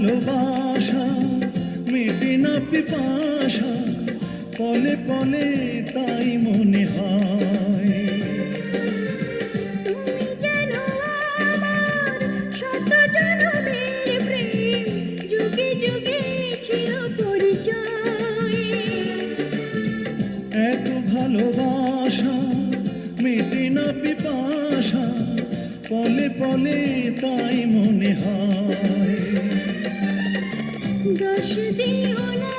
ভালোবাসা মেটে না পিপাসা, পলে পলে তাই মনে হয়। তুমি যেন আমার শত জনমের প্রেম, যুগে যুগে ছিল পরিচয়। এত ভালোবাসা মেটে না পিপাসা, পলে পলে তাই মনে হয়। দোষ দিও না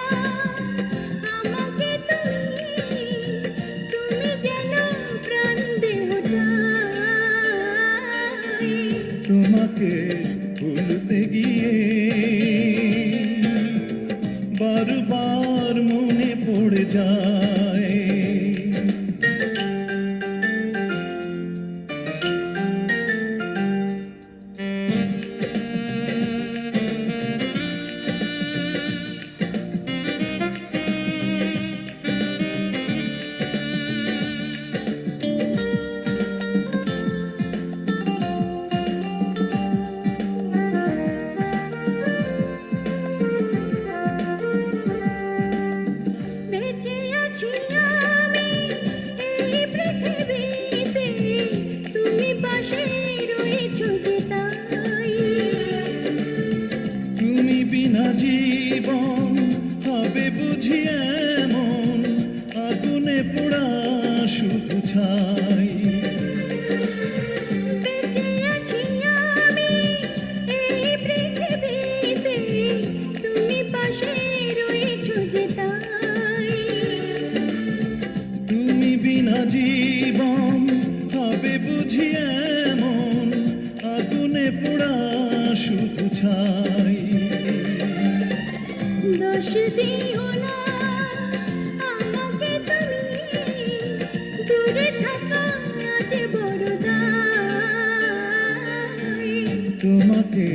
আমাকে তুমি, তুমি যেন প্রাণ দেহটাই। তোমাকে ভুলতে গিয়ে বারবার মনে পড়ে যায়। বেঁচে আছি আমি এই পৃথিবীতে, তুমি পাশে রয়েছো যে তাই। তুমি বিনা জীবন হবে বুঝি এমন, আগুনে পোড়া শুধু ছাই। বেঁচে আছি আমি এই পৃথিবীতে, তুমি পাশে রয়েছো যে তাই। তুমি বিনা জীবন হবে বুঝি এমন, আগুনে পোড়া শুধু ছাই। দোষ দিও না আমাকে তুমি, দূরে থাকা আজ বড় দায়। তোমাকে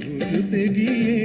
ভুলতে গিয়ে